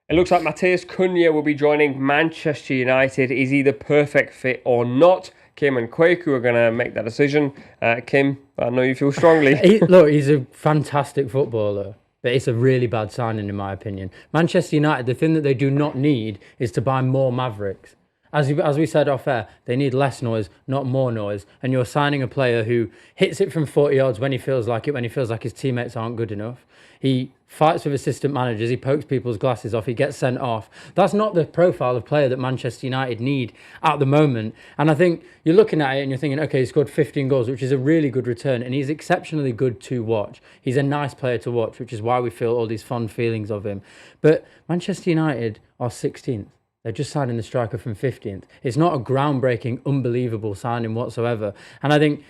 It looks like Matheus Cunha will be joining Manchester United. Is he the perfect fit or not? Kim and Kweku are going to make that decision. Kim, I know you feel strongly. Look, he's a fantastic footballer, but it's a really bad signing in my opinion. Manchester United, the thing that they do not need is to buy more Mavericks. As we said off air, they need less noise, not more noise. And you're signing a player who hits it from 40 yards when he feels like it, when he feels like his teammates aren't good enough. He fights with assistant managers, he pokes people's glasses off, he gets sent off. That's not the profile of player that Manchester United need at the moment. And I think you're looking at it and you're thinking, okay, he scored 15 goals, which is a really good return. And he's exceptionally good to watch. He's a nice player to watch, which is why we feel all these fond feelings of him. But Manchester United are 16th. They're just signing the striker from 15th. It's not a groundbreaking, unbelievable signing whatsoever. And I think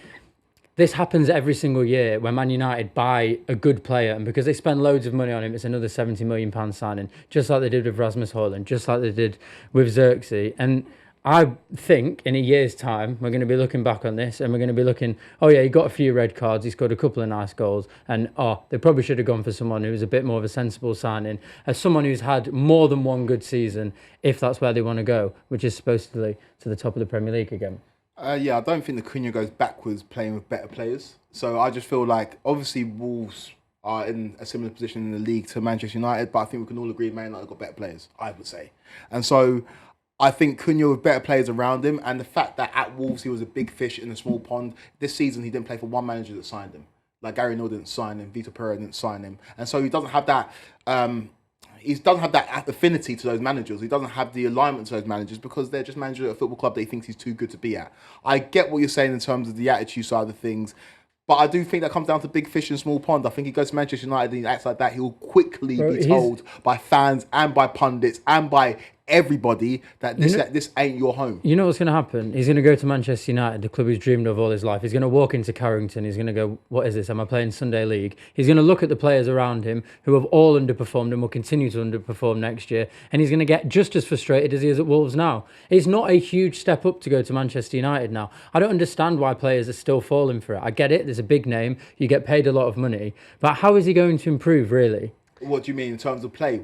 this happens every single year when Man United buy a good player, and because they spend loads of money on him, it's another £70 million signing, just like they did with Rasmus Højlund, just like they did with Xerxes. And I think in a year's time, we're going to be looking back on this and we're going to be looking, oh yeah, he got a few red cards, he scored a couple of nice goals, and they probably should have gone for someone who was a bit more of a sensible signing, as someone who's had more than one good season, if that's where they want to go, which is supposedly to the top of the Premier League again. Yeah, I don't think the Cunha goes backwards playing with better players. So I just feel like, obviously, Wolves are in a similar position in the league to Manchester United, but I think we can all agree Man United got better players, I would say. And so I think Cunha with better players around him, and the fact that at Wolves he was a big fish in a small pond. This season he didn't play for one manager that signed him. Like Gary Neville didn't sign him, Vitor Pereira didn't sign him, and so he doesn't have that. He doesn't have that affinity to those managers. He doesn't have the alignment to those managers because they're just managers at a football club that he thinks he's too good to be at. I get what you're saying in terms of the attitude side of things, but I do think that comes down to big fish in small pond. I think he goes to Manchester United and he acts like that, he'll quickly be told by fans and by pundits and by everybody that this ain't your home. You know what's going to happen? He's going to go to Manchester United, the club he's dreamed of all his life. He's going to walk into Carrington. He's going to go, what is this? Am I playing Sunday League? He's going to look at the players around him who have all underperformed and will continue to underperform next year. And he's going to get just as frustrated as he is at Wolves now. It's not a huge step up to go to Manchester United now. I don't understand why players are still falling for it. I get it. There's a big name. You get paid a lot of money. But how is he going to improve, really? What do you mean in terms of play?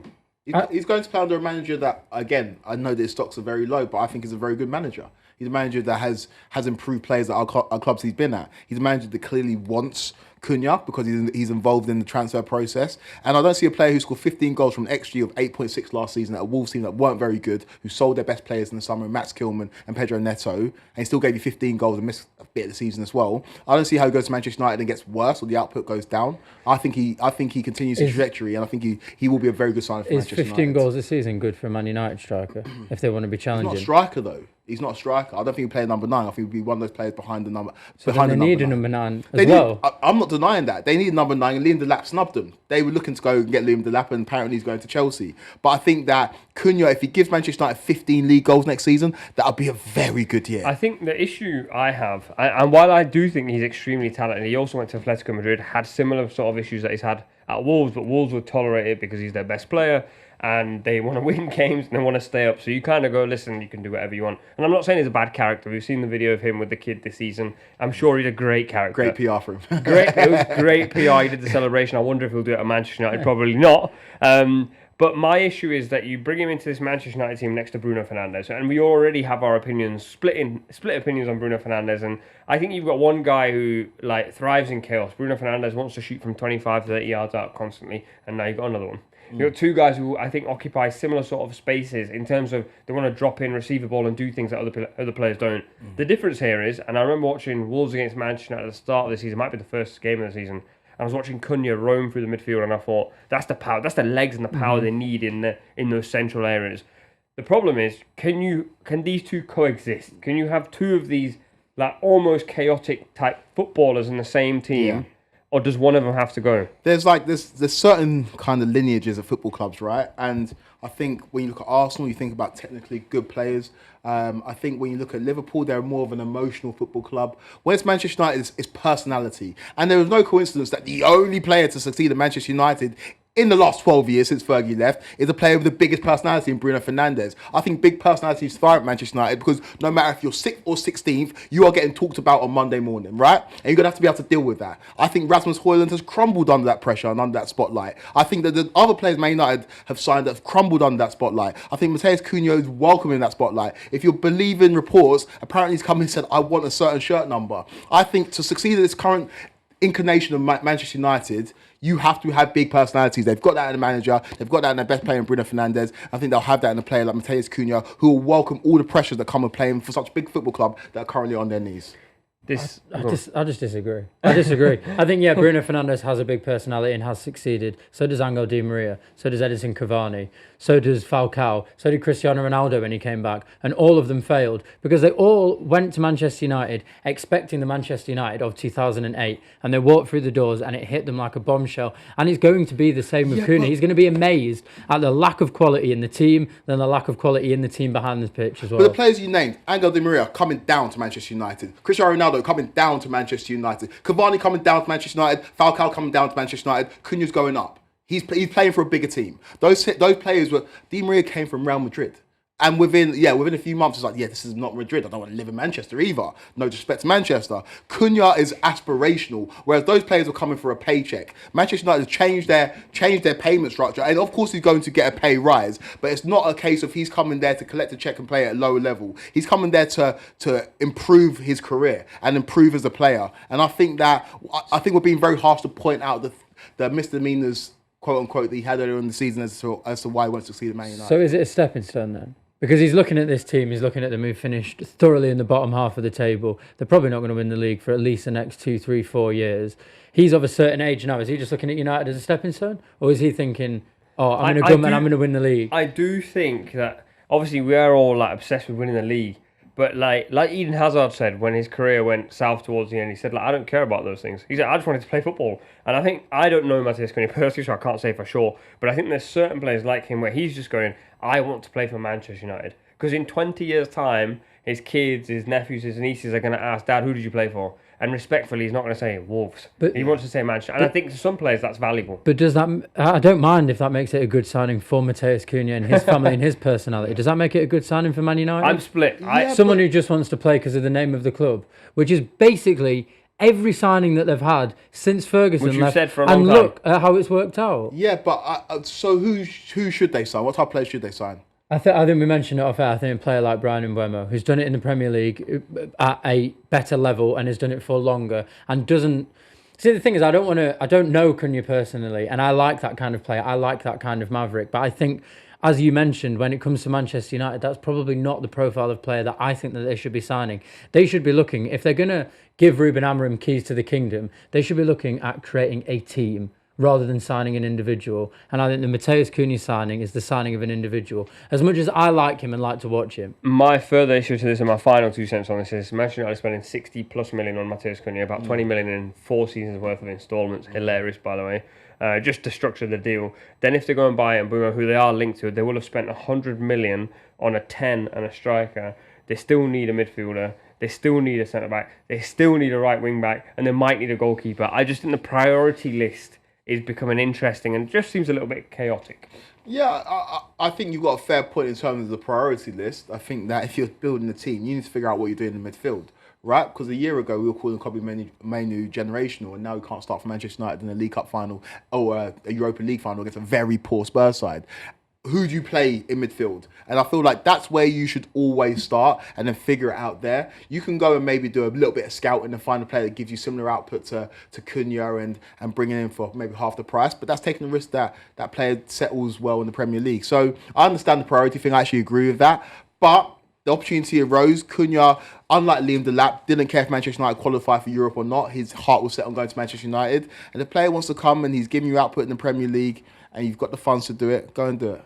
He's going to play under a manager that, again, I know that his stocks are very low, but I think he's a very good manager. He's a manager that has improved players at our clubs he's been at. He's a manager that clearly wants Cunha because he's involved in the transfer process. And I don't see a player who scored 15 goals from an XG of 8.6 last season at a Wolves team that weren't very good, who sold their best players in the summer, Max Kilman and Pedro Neto, and he still gave you 15 goals and missed a bit of the season as well. I don't see how he goes to Manchester United and gets worse or the output goes down. I think he continues his trajectory, and I think he will be a very good signing for Manchester United. Is 15 goals this season good for a Man United striker if they want to be challenging? He's not a striker though. He's not a striker. I don't think he'll play number 9. I think he'll be one of those players behind the number. So behind they the need a number 9 as well. I'm not denying that. They need a number 9, and Liam Delap snubbed them. They were looking to go and get Liam Delap, and apparently he's going to Chelsea. But I think that Cunha, if he gives Manchester United 15 league goals next season, that'll be a very good year. I think the issue I have, and while I do think he's extremely talented, he also went to Atletico Madrid, had similar sort of issues that he's had at Wolves, but Wolves would tolerate it because he's their best player. And they want to win games and they want to stay up. So you kind of go, listen, you can do whatever you want. And I'm not saying he's a bad character. We've seen the video of him with the kid this season. I'm sure he's a great character. Great PR for him. It was great PR. He did the celebration. I wonder if he'll do it at Manchester United. Probably not. But my issue is that you bring him into this Manchester United team next to Bruno Fernandez. And we already have our opinions, split opinions on Bruno Fernandez. And I think you've got one guy who thrives in chaos. Bruno Fernandez wants to shoot from 25 to 30 yards out constantly. And now you've got another one. You've got two guys who I think occupy similar sort of spaces in terms of they want to drop in, receive the ball and do things that other players don't. The difference here is, and I remember watching Wolves against Manchester United at the start of the season, it might be the first game of the season, I was watching Cunha roam through the midfield and I thought, that's the power, that's the legs and the power they need in those central areas. The problem is, can these two coexist? Can you have two of these almost chaotic type footballers in the same team? Yeah. Or does one of them have to go? There's certain kind of lineages of football clubs, right? And I think when you look at Arsenal, you think about technically good players. I think when you look at Liverpool, they're more of an emotional football club. When it's Manchester United, it's personality. And there is no coincidence that the only player to succeed at Manchester United in the last 12 years since Fergie left, is a player with the biggest personality in Bruno Fernandez. I think big personalities thrive at Manchester United because no matter if you're 6th or 16th, you are getting talked about on Monday morning, right? And you're going to have to be able to deal with that. I think Rasmus Højlund has crumbled under that pressure and under that spotlight. I think that the other players Man United have signed that have crumbled under that spotlight. I think Matheus Cunha is welcome in that spotlight. If you're believing reports, apparently he's come and said, I want a certain shirt number. I think to succeed at this current incarnation of Manchester United, you have to have big personalities. They've got that in the manager. They've got that in their best player in Bruno Fernandez. I think they'll have that in a player like Matheus Cunha, who will welcome all the pressures that come with playing for such a big football club that are currently on their knees. I just disagree. I think, Bruno Fernandes has a big personality and has succeeded. So does Angel Di Maria. So does Edison Cavani. So does Falcao. So did Cristiano Ronaldo when he came back. And all of them failed because they all went to Manchester United expecting the Manchester United of 2008. And they walked through the doors and it hit them like a bombshell. And it's going to be the same with Cunha. He's going to be amazed at the lack of quality in the team, then the lack of quality in the team behind the pitch as well. But the players you named, Angel Di Maria coming down to Manchester United. Cristiano Ronaldo coming down to Manchester United. Cavani coming down to Manchester United. Falcao coming down to Manchester United. Cunha's going up. He's playing for a bigger team. Those players were... Di Maria came from Real Madrid. And within a few months, it's like, this is not Madrid. I don't want to live in Manchester either. No disrespect to Manchester. Cunha is aspirational, whereas those players were coming for a paycheck. Manchester United has changed their payment structure, and of course he's going to get a pay rise. But it's not a case of he's coming there to collect a check and play at a lower level. He's coming there to improve his career and improve as a player. And I think we're being very harsh to point out the misdemeanors, quote unquote, that he had earlier in the season as to why he won't succeed at Man United. So is it a stepping stone then? Because he's looking at this team, he's looking at them who finished thoroughly in the bottom half of the table. They're probably not going to win the league for at least the next 2, 3, 4 years. He's of a certain age now. Is he just looking at United as a stepping stone? Or is he thinking, I'm going to come and I'm going to win the league? I do think that, obviously, we are all obsessed with winning the league. But like Eden Hazard said when his career went south towards the end, he said, I don't care about those things. He said, I just wanted to play football. And I don't know Matheus Cunha personally, so I can't say for sure. But I think there's certain players like him where he's just going, I want to play for Manchester United. Because in 20 years' time, his kids, his nephews, his nieces are going to ask, Dad, who did you play for? And respectfully, he's not going to say Wolves. But he wants to say Manchester. And I think to some players, that's valuable. But does that... I don't mind if that makes it a good signing for Matheus Cunha and his family and his personality. Does that make it a good signing for Man United? I'm split. Someone who just wants to play because of the name of the club, which is basically every signing that they've had since Ferguson which you've left. Said for a long and time. Look at how it's worked out. Yeah, but so who should they sign? What type of players should they sign? I think we mentioned it off air. I think a player like Brian Mbeumo, who's done it in the Premier League at a better level and has done it for longer and doesn't... See, the thing is, I don't know Cunha personally, and I like that kind of player. I like that kind of maverick. But I think, as you mentioned, when it comes to Manchester United, that's probably not the profile of player that I think that they should be signing. They should be looking, if they're going to give Ruben Amorim keys to the kingdom, they should be looking at creating a team rather than signing an individual. And I think the Matheus Cunha signing is the signing of an individual. As much as I like him and like to watch him. My further issue to this and my final 2 cents on this is Manchester United spending 60+ million on Matheus Cunha, about 20 million in 4 seasons worth of instalments. Hilarious, by the way. Just to structure the deal. Then if they go and buy Mbeumo, who they are linked to, they will have spent 100 million on a 10 and a striker. They still need a midfielder. They still need a centre-back. They still need a right wing-back. And they might need a goalkeeper. I just think the priority list is becoming interesting and just seems a little bit chaotic. Yeah, I think you've got a fair point in terms of the priority list. I think that if you're building a team, you need to figure out what you're doing in the midfield, right? Because a year ago, we were calling Kobe Manu generational, and now we can't start for Manchester United in a League Cup final or a Europa League final against a very poor Spurs side. Who do you play in midfield? And I feel like that's where you should always start and then figure it out there. You can go and maybe do a little bit of scouting and find a player that gives you similar output to Cunha and bringing in for maybe half the price. But that's taking the risk that that player settles well in the Premier League. So I understand the priority thing. I actually agree with that. But the opportunity arose. Cunha, unlike Liam Delap, didn't care if Manchester United qualified for Europe or not. His heart was set on going to Manchester United. And the player wants to come and he's giving you output in the Premier League and you've got the funds to do it, go and do it.